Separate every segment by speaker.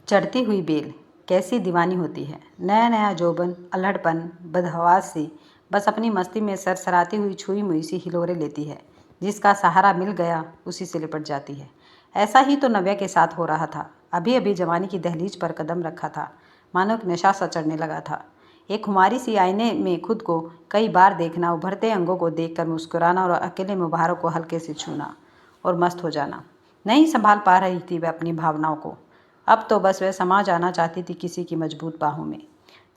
Speaker 1: चढ़ती हुई बेल कैसी दीवानी होती है। नया नया जोबन अल्हड़पन बदहवास सी बस अपनी मस्ती में सरसराती हुई छुई मुई सी हिलोरे लेती है। जिसका सहारा मिल गया उसी से लिपट जाती है। ऐसा ही तो नव्या के साथ हो रहा था। अभी अभी जवानी की दहलीज पर कदम रखा था, मानो एक नशा सा चढ़ने लगा था। एक खुमारी सी आईने में खुद को कई बार देखना, उभरते अंगों को देखकर मुस्कुराना और अकेले मुबारों को हल्के से छूना और मस्त हो जाना। नहीं संभाल पा रही थी वह अपनी भावनाओं को। अब तो बस वह समा जाना चाहती थी किसी की मजबूत बाहों में,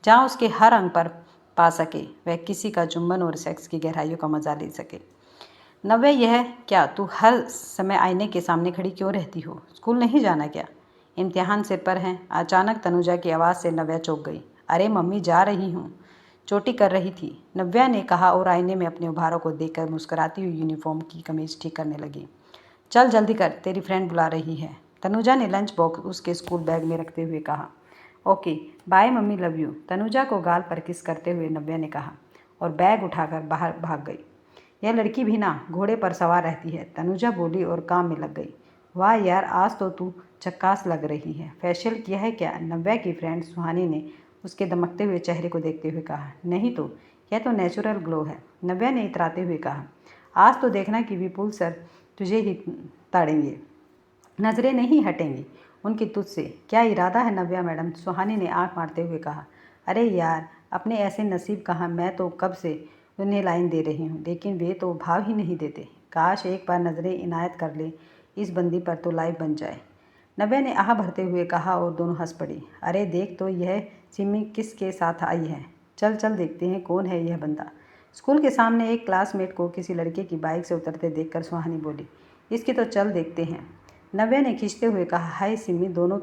Speaker 1: जहाँ उसके हर अंग पर पा सके वह किसी का चुंबन और सेक्स की गहराइयों का मजा ले सके। नव्या, यह क्या तू हर समय आईने के सामने खड़ी क्यों रहती हो? स्कूल नहीं जाना क्या? इम्तिहान सिर पर हैं। अचानक तनुजा की आवाज़ से नव्या चौंक गई। अरे मम्मी, जा रही हूँ, चोटी कर रही थी, नव्या ने कहा और आईने में अपने उभारों को देखकर मुस्कुराती हुई यूनिफॉर्म की कमीज ठीक करने लगी। चल जल्दी कर, तेरी फ्रेंड बुला रही है, तनुजा ने लंच बॉक्स उसके स्कूल बैग में रखते हुए कहा। Okay bye mummy, love you, Tanuja को गाल पर किस करते हुए नव्या ने कहा और बैग उठाकर बाहर भाग गई। यह लड़की भी ना घोड़े पर सवार रहती है, तनुजा बोली और काम में लग गई। वाह यार, आज तो तू झक्कास लग रही है, फेशियल किया है क्या? नव्या की फ्रेंड सुहानी ने उसके दमकते हुए चेहरे को देखते हुए कहा। नहीं तो, यह तो नेचुरल ग्लो है, नव्या ने इतराते हुए कहा। आज तो देखना कि विपुल सर तुझे ही ताड़ेंगे, नज़रें नहीं हटेंगी उनकी तुझसे। क्या इरादा है नव्या मैडम? सुहानी ने आंख मारते हुए कहा। अरे यार, अपने ऐसे नसीब कहाँ, मैं तो कब से उन्हें लाइन दे रही हूँ, लेकिन वे तो भाव ही नहीं देते। काश एक बार नज़रें इनायत कर ले इस बंदी पर तो लाइफ बन जाए, नव्या ने आह भरते हुए कहा और दोनों हंस पड़ी। अरे देख तो, यह सिमी किसके साथ आई है, चल चल देखते हैं कौन है यह बंदा। स्कूल के सामने एक क्लासमेट को किसी लड़के की बाइक से उतरते देखकर सुहानी बोली, इसकी तो चल देखते हैं। नव्या ने खींचते हुए कहा। हाय सिमी, दोनों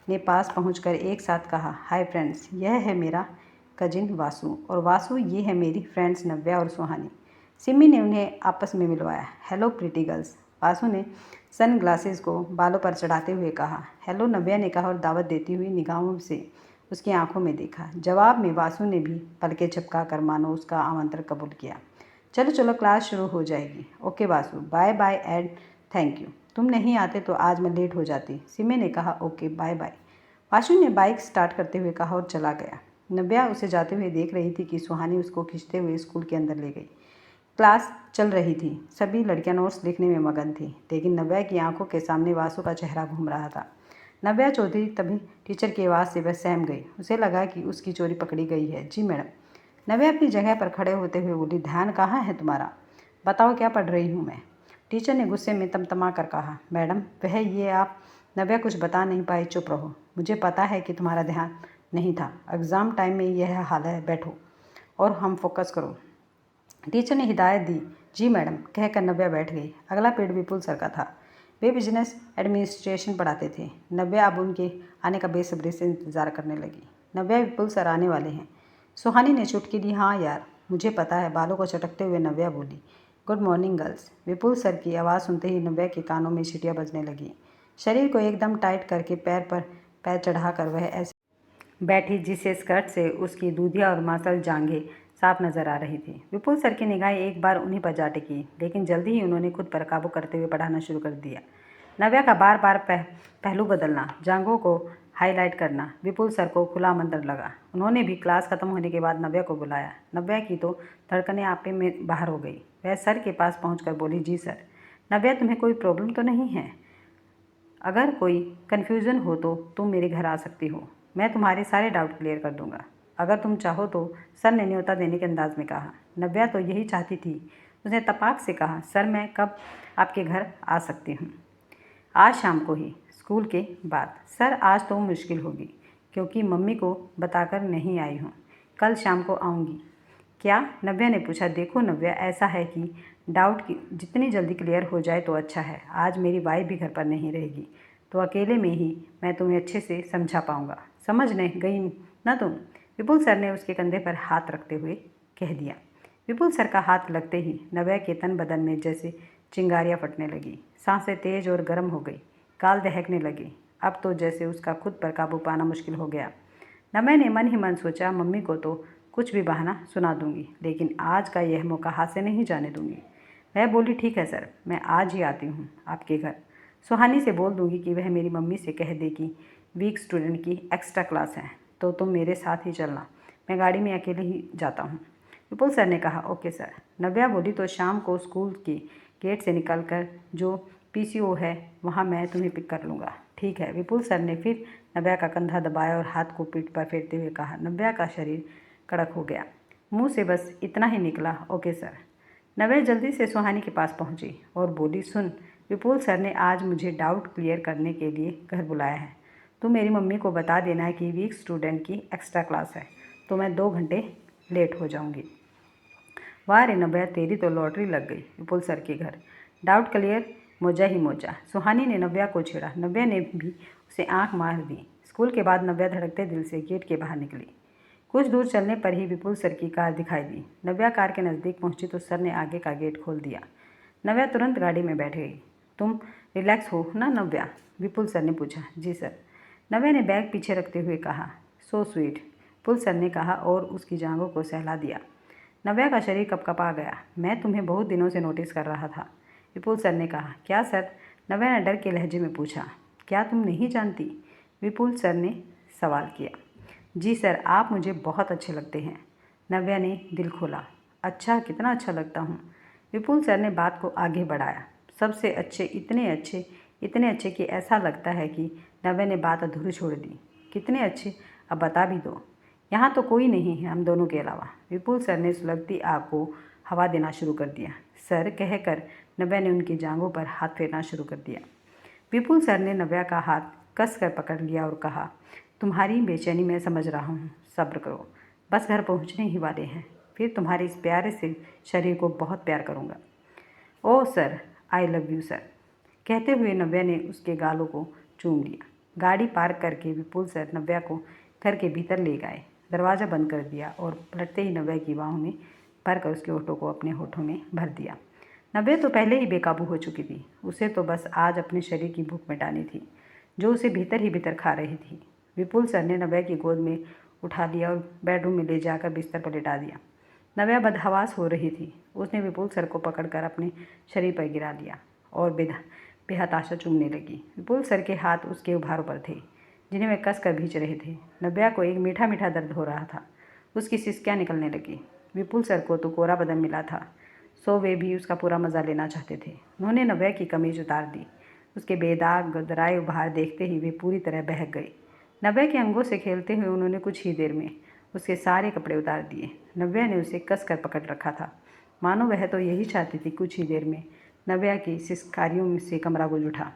Speaker 1: ने पास पहुंचकर एक साथ कहा। हाय फ्रेंड्स, यह है मेरा कजिन वासु, और वासु ये है मेरी फ्रेंड्स नव्या और सुहानी। सिमी ने उन्हें आपस में मिलवाया। हेलो प्रीटी गर्ल्स, वासु ने सन ग्लासेस को बालों पर चढ़ाते हुए कहा। हेलो, नव्या ने कहा और दावत देती हुई निगाहों से उसकी आंखों में देखा। जवाब में वासु ने भी पलकें झपका कर मानो उसका आमंत्रण कबूल किया। चलो चलो, क्लास शुरू हो जाएगी। Okay Vasu, bye bye and thank you, तुम नहीं आते तो आज मैं लेट हो जाती, सिमी ने कहा। ओके बाय बाय, वासु ने बाइक स्टार्ट करते हुए कहा और चला गया। नव्या उसे जाते हुए देख रही थी कि सुहानी उसको खींचते हुए स्कूल के अंदर ले गई। क्लास चल रही थी, सभी लड़कियां नोट्स लिखने में मगन थी, लेकिन नव्या की आंखों के सामने वासु का चेहरा घूम रहा था। नव्या चौधरी तभी टीचर की आवाज़ से वह सहम गई। उसे लगा कि उसकी चोरी पकड़ी गई है। जी मैडम, नव्या अपनी जगह पर खड़े होते हुए बोली। ध्यान कहाँ है तुम्हारा? बताओ क्या पढ़ रही हूँ मैं? टीचर ने गुस्से में तमतमा कर कहा। मैडम वह ये आप। नव्या कुछ बता नहीं पाई। चुप रहो, मुझे पता है कि तुम्हारा ध्यान नहीं था, एग्ज़ाम टाइम में यह हाल है, बैठो और हम फोकस करो, टीचर ने हिदायत दी। जी मैडम, कहकर नव्या बैठ गई। अगला पीरियड विपुल सर का था। वे बिजनेस एडमिनिस्ट्रेशन पढ़ाते थे। नव्या अब उनके आने का बेसब्री से इंतज़ार करने लगी। नव्या, विपुल सर आने वाले हैं। सुहानी ने चुटकी दी। हाँ यार, मुझे पता है, बालों को चटकते हुए नव्या बोली। Good morning girls. Vipul sir की आवाज़ सुनते ही नव्या के कानों में सीटियाँ बजने लगी। शरीर को एकदम टाइट करके पैर पर पैर चढ़ाकर वह ऐसे बैठी जिससे स्कर्ट से उसकी दूधिया और मांसल जांघें साफ नजर आ रही थी। विपुल सर की निगाहें एक बार उन्हीं पर जा टिकी, लेकिन जल्दी ही उन्होंने खुद पर काबू करते हुए पढ़ाना शुरू कर दिया। नव्या का बार बार पहलू बदलना, जांघों को हाईलाइट करना विपुल सर को खुला आमंत्रण लगा। उन्होंने भी क्लास खत्म होने के बाद नव्या को बुलाया। नव्या की तो धड़कनें आपे में बाहर हो गई। वह सर के पास पहुंचकर बोली। जी सर। नव्या, तुम्हें कोई प्रॉब्लम तो नहीं है? अगर कोई कन्फ्यूज़न हो तो तुम मेरे घर आ सकती हो, मैं तुम्हारे सारे डाउट क्लियर कर दूंगा, अगर तुम चाहो तो, सर ने न्योता देने के अंदाज में कहा। नव्या तो यही चाहती थी। उसने तपाक से कहा। सर, मैं कब आपके घर आ सकती हूँ? आज शाम को ही, स्कूल के बाद। सर, आज तो मुश्किल होगी क्योंकि मम्मी को बताकर नहीं आई हूँ, कल शाम को आऊँगी। क्या? नव्या ने पूछा। देखो नव्या, ऐसा है कि डाउट की जितनी जल्दी क्लियर हो जाए तो अच्छा है। आज मेरी वाइफ भी घर पर नहीं रहेगी, तो अकेले में ही मैं तुम्हें अच्छे से समझा पाऊँगा। समझ नहीं गई ना तुम? विपुल सर ने उसके कंधे पर हाथ रखते हुए कह दिया। विपुल सर का हाथ लगते ही नव्या के तन बदन में जैसे चिंगारियाँ फटने लगी, सांसें तेज और गर्म हो गई, गाल दहकने लगी। अब तो जैसे उसका खुद पर काबू पाना मुश्किल हो गया। नव्या ने मन ही मन सोचा, मम्मी को तो कुछ भी बहाना सुना दूंगी, लेकिन आज का यह मौका हाथ से नहीं जाने दूंगी। वह बोली। ठीक है सर, मैं आज ही आती हूँ आपके घर। सुहानी से बोल दूंगी कि वह मेरी मम्मी से कह दे कि वीक स्टूडेंट की एक्स्ट्रा क्लास है, तो तुम मेरे साथ ही चलना, मैं गाड़ी में अकेले ही जाता हूँ। विपुल सर ने कहा, ओके सर। नव्या बोली, तो शाम को स्कूल के गेट से निकलकर जो पीसीओ है वहाँ मैं तुम्हें पिक कर लूँगा। ठीक है। विपुल सर ने फिर नव्या का कंधा दबाया और हाथ को पीठ पर फेरते हुए कहा। नव्या का शरीर कड़क हो गया, मुंह से बस इतना ही निकला, ओके सर। नव्या जल्दी से सुहानी के पास पहुंची और बोली, सुन, विपुल सर ने आज मुझे डाउट क्लियर करने के लिए घर बुलाया है। तू मेरी मम्मी को बता देना कि वीक स्टूडेंट की एक्स्ट्रा क्लास है, तो मैं 2 घंटे लेट हो जाऊंगी। वाह रे नव्या, तेरी तो लॉटरी लग गई। विपुल सर के घर डाउट क्लियर, मोजा ही मोजा। सुहानी ने नव्या को छेड़ा, नव्या ने भी उसे आंख मार दी। स्कूल के बाद नव्या धड़कते दिल से गेट के बाहर निकली। कुछ दूर चलने पर ही विपुल सर की कार दिखाई दी। नव्या कार के नज़दीक पहुंची तो सर ने आगे का गेट खोल दिया। नव्या तुरंत गाड़ी में बैठ गई। तुम रिलैक्स हो ना नव्या? विपुल सर ने पूछा। जी सर। नव्या ने बैग पीछे रखते हुए कहा। सो स्वीट, विपुल सर ने कहा और उसकी जांघों को सहला दिया। नव्या का शरीर कपकपा गया। मैं तुम्हें बहुत दिनों से नोटिस कर रहा था, विपुल सर ने कहा। क्या सर? नव्या ने डर के लहजे में पूछा। क्या तुम नहीं जानती? विपुल सर ने सवाल किया। जी सर, आप मुझे बहुत अच्छे लगते हैं। नव्या ने दिल खोला। अच्छा, कितना अच्छा लगता हूँ? विपुल सर ने बात को आगे बढ़ाया। सबसे अच्छे, इतने अच्छे कि ऐसा लगता है कि नव्या ने बात अधूरी छोड़ दी। कितने अच्छे? अब बता भी दो। यहाँ तो कोई नहीं है हम दोनों के अलावा। विपुल सर ने सुलगती आग को हवा देना शुरू कर दिया। सर कहकर नव्या ने उनकी जांघों पर हाथ फेरना शुरू कर दिया। विपुल सर ने नव्या का हाथ कस कर पकड़ लिया और कहा, तुम्हारी बेचैनी मैं समझ रहा हूँ, सब्र करो, बस घर पहुँचने ही वाले हैं, फिर तुम्हारे इस प्यारे से शरीर को बहुत प्यार करूँगा। Oh sir, I love you sir. कहते हुए नव्या ने उसके गालों को चूम लिया। गाड़ी पार्क करके विपुल सर नव्या को घर के भीतर ले गए। दरवाज़ा बंद कर दिया और पलटते ही नव्या की बाहों में भरकर उसके होठों को अपने होठों में भर दिया। नव्या तो पहले ही बेकाबू हो चुकी थी। उसे तो बस आज अपने शरीर की भूख मिटानी थी, जो उसे भीतर ही भीतर खा रही थी। विपुल सर ने नव्या की गोद में उठा लिया और बेडरूम में ले जाकर बिस्तर पर लेटा दिया। नव्या बदहवास हो रही थी। उसने विपुल सर को पकड़कर अपने शरीर पर गिरा लिया और बेहताशा चूमने लगी। विपुल सर के हाथ उसके उभारों पर थे, जिन्हें वे कस कर भींच रहे थे। नव्या को एक मीठा मीठा दर्द हो रहा था। उसकी सिसकियाँ निकलने लगी। विपुल सर को तो कोरा बदन मिला था, सो वे भी उसका पूरा मज़ा लेना चाहते थे। उन्होंने नव्या की कमीज उतार दी। उसके बेदाग गदराए उभार देखते ही वे पूरी तरह बहक गई। नव्या के अंगों से खेलते हुए उन्होंने कुछ ही देर में उसके सारे कपड़े उतार दिए। नव्या ने उसे कस कर पकड़ रखा था, मानो वह तो यही चाहती थी कुछ ही देर में नव्या की सिसकारियों से कमरा गूंज उठा।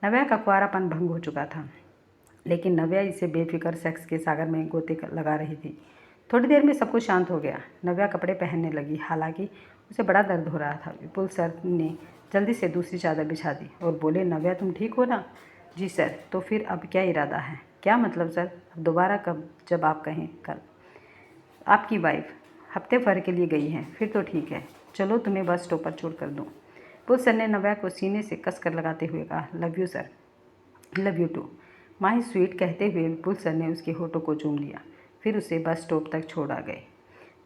Speaker 1: नव्या का कुंवारापन भंग हो चुका था, लेकिन नव्या इसे बेफिक्र सेक्स के सागर में गोते लगा रही थी। थोड़ी देर में सब कुछ शांत हो गया। नव्या कपड़े पहनने लगी, हालांकि उसे बड़ा दर्द हो रहा था। विपुल सर ने जल्दी से दूसरी चादर बिछा दी और बोले, नव्या तुम ठीक हो ना? जी सर। तो फिर अब क्या इरादा है? क्या मतलब सर? अब दोबारा कब? जब आप कहें। कल। आपकी वाइफ हफ्ते भर के लिए गई है, फिर तो ठीक है, चलो तुम्हें बस स्टॉप पर छोड़ कर दूँ। विपुल सर ने नव्या को सीने से कस कर लगाते हुए कहा, love you sir. Love you too my sweet. कहते हुए विपुल सर ने उसके होठों को चूम लिया, फिर उसे बस स्टॉप तक छोड़ा गए।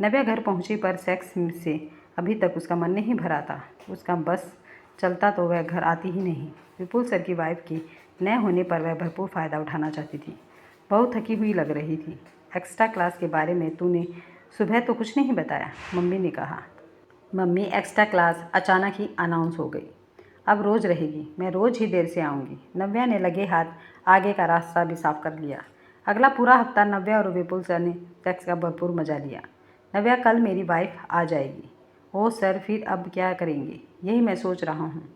Speaker 1: नव्या घर पहुंची पर सेक्स से अभी तक उसका मन नहीं भरा था। उसका बस चलता तो वह घर आती ही नहीं। विपुल सर की वाइफ की न होने पर वह भरपूर फ़ायदा उठाना चाहती थी। बहुत थकी हुई लग रही थी। एक्स्ट्रा क्लास के बारे में तूने सुबह तो कुछ नहीं बताया, मम्मी ने कहा। मम्मी, एक्स्ट्रा क्लास अचानक ही अनाउंस हो गई, अब रोज़ रहेगी, मैं रोज़ ही देर से आऊँगी। नव्या ने लगे हाथ आगे का रास्ता भी साफ कर लिया। अगला पूरा हफ्ता नव्या और विपुल सर ने सेक्स का भरपूर मजा लिया। नव्या, कल मेरी वाइफ आ जाएगी। ओह सर, फिर अब क्या करेंगे? यही मैं सोच रहा हूँ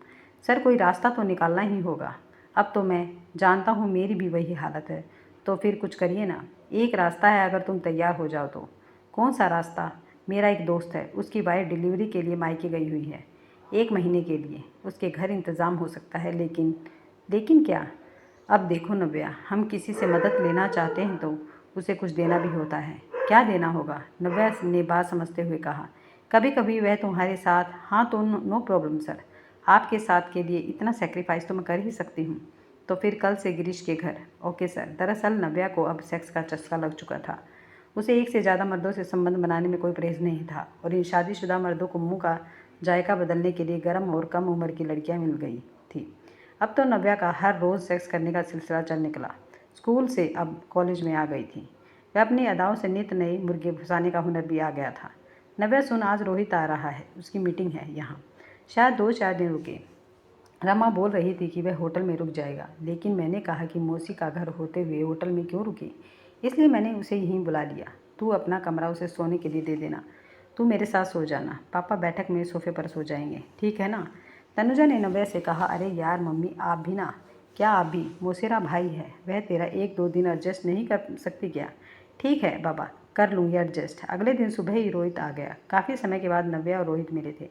Speaker 1: सर, कोई रास्ता तो निकालना ही होगा। अब तो मैं जानता हूँ मेरी भी वही हालत है, तो फिर कुछ करिए ना। एक रास्ता है, अगर तुम तैयार हो जाओ तो। कौन सा रास्ता? मेरा एक दोस्त है, उसकी वाइफ डिलीवरी के लिए मायके गई हुई है 1 महीने के लिए। उसके घर इंतज़ाम हो सकता है, लेकिन क्या? अब देखो नव्या, हम किसी से मदद लेना चाहते हैं तो उसे कुछ देना भी होता है। क्या देना होगा? नव्या ने बात समझते हुए कहा। कभी कभी वह तुम्हारे साथ, हाँ तो नो प्रॉब्लम सर, आपके साथ के लिए इतना सेक्रीफाइस तो मैं कर ही सकती हूँ। तो फिर कल से गिरीश के घर। Okay sir. दरअसल नव्या को अब सेक्स का चस्का लग चुका था। उसे एक से ज़्यादा मर्दों से संबंध बनाने में कोई परहेज नहीं था और इन शादीशुदा मर्दों को मुंह का जायका बदलने के लिए गर्म और कम उम्र की लड़कियां मिल गई थी। अब तो नव्या का हर रोज़ सेक्स करने का सिलसिला चल निकला। स्कूल से अब कॉलेज में आ गई थी। वह अपनी अदाओं से नित नए मुर्गे घुसाने का हुनर भी आ गया था। नव्या सुन, आज रोहित आ रहा है, उसकी मीटिंग है यहाँ, शायद 2-4 दिन रुके। रमा बोल रही थी कि वह होटल में रुक जाएगा, लेकिन मैंने कहा कि मौसी का घर होते हुए होटल में क्यों रुके, इसलिए मैंने उसे यहीं बुला लिया। तू अपना कमरा उसे सोने के लिए दे देना, तू मेरे साथ सो जाना, पापा बैठक में सोफे पर सो जाएंगे, ठीक है ना? तनुजा ने नव्या से कहा, अरे यार मम्मी, आप भी ना। क्या आप भी? मौसेरा भाई है, वह तेरा 1-2 दिन एडजस्ट नहीं कर सकती क्या? ठीक है बाबा, कर लूँगी एडजस्ट। अगले दिन सुबह ही रोहित आ गया। काफ़ी समय के बाद नव्या और रोहित मिले थे।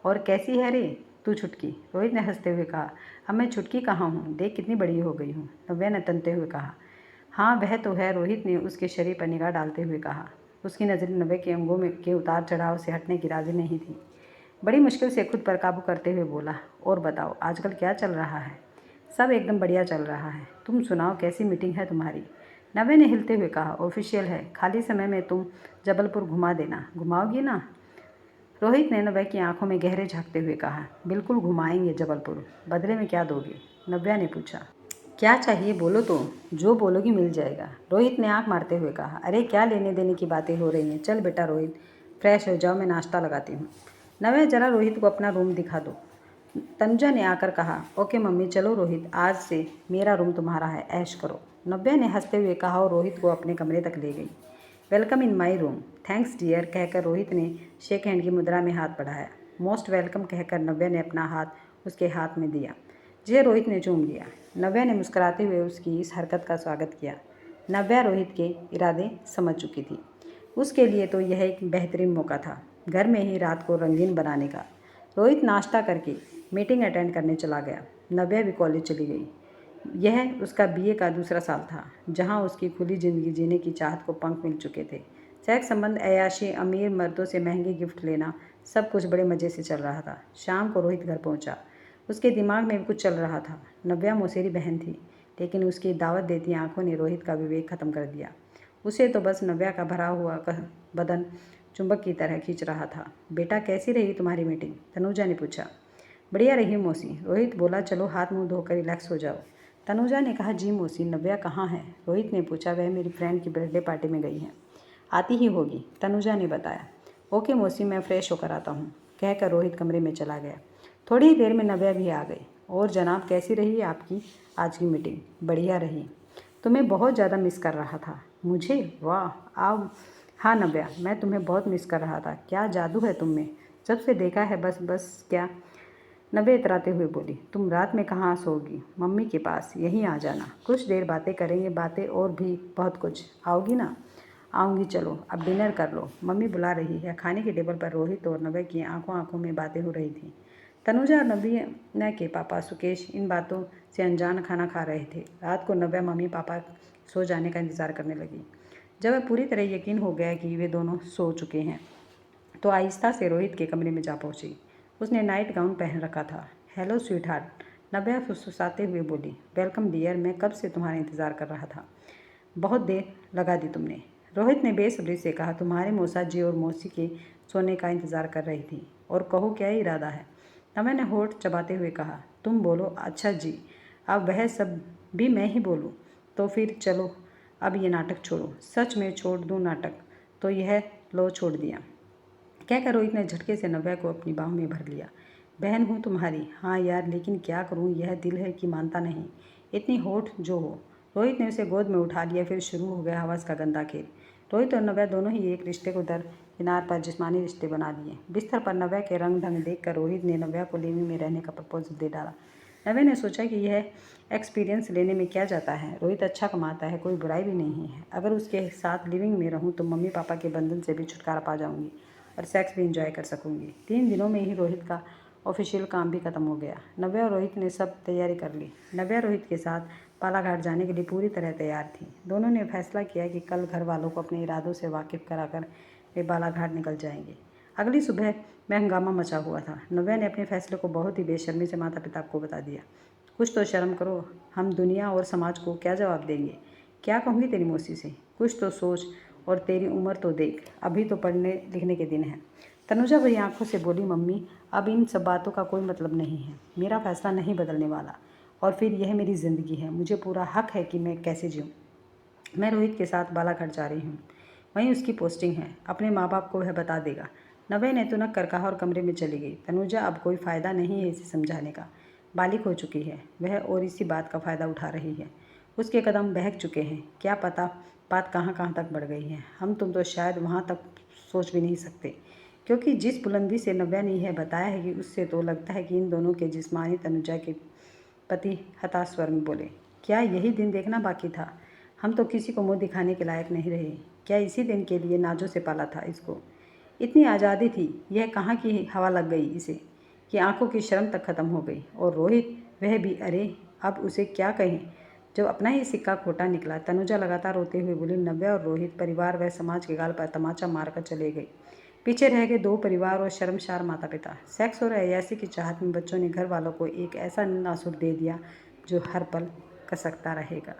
Speaker 1: और कैसी है रे तू छुटकी? रोहित ने हंसते हुए कहा। अब मैं छुटकी कहाँ हूँ, देख कितनी बड़ी हो गई हूँ, नव्या ने तनते हुए कहा। हाँ वह तो है, रोहित ने उसके शरीर पर निगाह डालते हुए कहा। उसकी नज़रें नव्या के अंगों में के उतार चढ़ाव से हटने की राजी नहीं थी। बड़ी मुश्किल से खुद पर काबू करते हुए बोला, और बताओ आजकल क्या चल रहा है? सब एकदम बढ़िया चल रहा है, तुम सुनाओ कैसी मीटिंग है तुम्हारी? नव्या ने हिलते हुए कहा, ऑफिशियल है, खाली समय में तुम जबलपुर घुमा देना। घुमाओगी ना? रोहित ने नव्या की आंखों में गहरे झांकते हुए कहा, बिल्कुल घुमाएंगे जबलपुर। बदले में क्या दोगे? नव्या ने पूछा। क्या चाहिए बोलो तो, जो बोलोगी मिल जाएगा, रोहित ने आंख मारते हुए कहा। अरे क्या लेने देने की बातें हो रही हैं, चल बेटा रोहित, फ्रेश हो जाओ, मैं नाश्ता लगाती हूँ। नव्या, जरा रोहित को अपना रूम दिखा दो, तनुजा ने आकर कहा। ओके मम्मी, चलो रोहित, आज से मेरा रूम तुम्हारा है, ऐश करो, नव्या ने हंसते हुए कहा और रोहित को अपने कमरे तक ले गई। Welcome in my room. Thanks dear कहकर रोहित ने शेक हैंड की मुद्रा में हाथ बढ़ाया। मोस्ट वेलकम कहकर नव्या ने अपना हाथ उसके हाथ में दिया, जिसे रोहित ने चूम लिया। नव्या ने मुस्कुराते हुए उसकी इस हरकत का स्वागत किया। नव्या रोहित के इरादे समझ चुकी थी। उसके लिए तो यह एक बेहतरीन मौका था, घर में ही रात को रंगीन बनाने का। रोहित नाश्ता करके मीटिंग अटेंड करने चला गया। नव्या भी कॉलेज चली गई। यह उसका बीए का दूसरा साल था, जहां उसकी खुली ज़िंदगी जीने की चाहत को पंख मिल चुके थे। सेक्स संबंध, अय्याशी, अमीर मर्दों से महंगे गिफ्ट लेना, सब कुछ बड़े मज़े से चल रहा था। शाम को रोहित घर पहुंचा। उसके दिमाग में भी कुछ चल रहा था। नव्या मौसेरी बहन थी, लेकिन उसकी दावत देती आंखों ने रोहित का विवेक खत्म कर दिया। उसे तो बस नव्या का भरा हुआ बदन चुंबक की तरह खींच रहा था। बेटा कैसी रही तुम्हारी मीटिंग? तनुजा ने पूछा। बढ़िया रही मौसी, रोहित बोला। चलो हाथ मुंह धोकर रिलैक्स हो जाओ। तनुजा ने कहा, जी मौसी। नव्या कहाँ है? रोहित ने पूछा। वह मेरी फ्रेंड की बर्थडे पार्टी में गई है, आती ही होगी, तनुजा ने बताया। ओके मौसी, मैं फ्रेश होकर आता हूँ, कहकर रोहित कमरे में चला गया। थोड़ी ही देर में नव्या भी आ गई। और जनाब, कैसी रही आपकी आज की मीटिंग? बढ़िया रही, तुम्हें बहुत ज़्यादा मिस कर रहा था। मुझे? वाह, आप? हाँ नव्या, मैं तुम्हें बहुत मिस कर रहा था। क्या जादू है तुम में, जब से देखा है बस बस क्या? नव्या इतराते हुए बोली। तुम रात में कहाँ सोओगी? मम्मी के पास, यहीं आ जाना, कुछ देर बातें करेंगे, बातें और भी बहुत कुछ। आओगी ना? आऊँगी, चलो अब डिनर कर लो, मम्मी बुला रही है। खाने के टेबल पर रोहित और नव्या की आंखों आंखों में बातें हो रही थी। तनुजा और नव्या के पापा सुकेश इन बातों से अनजान खाना खा रहे थे। रात को नव्या मम्मी पापा सो जाने का इंतज़ार करने लगी। जब वह पूरी तरह यकीन हो गया कि वे दोनों सो चुके हैं, तो आहिस्ता से रोहित के कमरे में जा पहुंची। उसने नाइट गाउन पहन रखा था। हेलो स्वीट हार्ट, नव्या फुसफुसाते हुए बोली। वेलकम डियर, मैं कब से तुम्हारा इंतज़ार कर रहा था, बहुत देर लगा दी तुमने, रोहित ने बेसब्री से कहा। तुम्हारे मौसा जी और मौसी के सोने का इंतज़ार कर रही थी। और कहो क्या इरादा है? नव्या ने होठ चबाते हुए कहा। तुम बोलो। अच्छा जी, अब वह सब भी मैं ही बोलूँ? तो फिर चलो अब ये नाटक छोड़ो। सच में छोड़ दूँ नाटक तो यह लो छोड़ दिया, कहकर रोहित ने झटके से नव्या को अपनी बाहों में भर लिया। बहन हूँ तुम्हारी। हाँ यार, लेकिन क्या करूँ, यह दिल है कि मानता नहीं, इतनी होठ जो हो। रोहित ने उसे गोद में उठा लिया। फिर शुरू हो गया हवस का गंदा खेल। रोहित और नव्या दोनों ही एक रिश्ते को दरकिनार पर जिस्मानी रिश्ते बना दिए। बिस्तर पर नव्या के रंग ढंग देखकर रोहित ने नव्या को लिविंग में रहने का प्रपोजल दे डाला। नव्या ने सोचा कि यह एक्सपीरियंस लेने में क्या जाता है, रोहित अच्छा कमाता है, कोई बुराई भी नहीं है। अगर उसके साथ लिविंग में रहूँ तो मम्मी पापा के बंधन से भी छुटकारा पा जाऊँगी और सेक्स भी इंजॉय कर सकूँगी। 3 दिनों में ही रोहित का ऑफिशियल काम भी खत्म हो गया। नव्या और रोहित ने सब तैयारी कर ली। नव्या रोहित के साथ बालाघाट जाने के लिए पूरी तरह तैयार थी। दोनों ने फैसला किया कि कल घर वालों को अपने इरादों से वाकिफ़ कराकर वे बालाघाट निकल जाएंगे। अगली सुबह में हंगामा मचा हुआ था। नव्या ने अपने फैसले को बहुत ही बेशर्मी से माता पिता को बता दिया। कुछ तो शर्म करो, हम दुनिया और समाज को क्या जवाब देंगे? क्या कहूँगी तेरी मौसी से? कुछ तो सोच, और तेरी उम्र तो देख, अभी तो पढ़ने लिखने के दिन हैं। तनुजा भरी आंखों से बोली। मम्मी, अब इन सब बातों का कोई मतलब नहीं है, मेरा फैसला नहीं बदलने वाला, और फिर यह मेरी ज़िंदगी है, मुझे पूरा हक है कि मैं कैसे जीऊँ। मैं रोहित के साथ बालाघाट जा रही हूँ, वहीं उसकी पोस्टिंग है। अपने माँ बाप को वह बता देगा। नव्या ने तो नक कर कहा और कमरे में चली गई। तनुजा अब कोई फ़ायदा नहीं है इसे समझाने का, बालिग हो चुकी है वह और इसी बात का फ़ायदा उठा रही है। उसके कदम बहक चुके हैं, क्या पता बात कहाँ कहाँ तक बढ़ गई है। हम तुम तो शायद वहाँ तक सोच भी नहीं सकते, क्योंकि जिस बुलंदी से नव्या ने यह बताया है कि उससे तो लगता है कि इन दोनों के जिस्मानी। तनुजा के पति हताश स्वर में बोले, क्या यही दिन देखना बाकी था? हम तो किसी को मुंह दिखाने के लायक नहीं रहे। क्या इसी दिन के लिए नाजों से पाला था इसको? इतनी आज़ादी थी, यह कहाँ की हवा लग गई इसे कि आंखों की शर्म तक खत्म हो गई। और रोहित, वह भी, अरे अब उसे क्या कहें जब अपना ही सिक्का खोटा निकला। तनुजा लगातार रोते हुए बोली, नव्या और रोहित, परिवार व समाज के गाल पर तमाचा मारकर चले गए। पीछे रह गए दो परिवार और शर्मसार माता पिता। सेक्स और अय्यासी की चाहत में बच्चों ने घर वालों को एक ऐसा नासुर दे दिया जो हर पल कसकता रहेगा।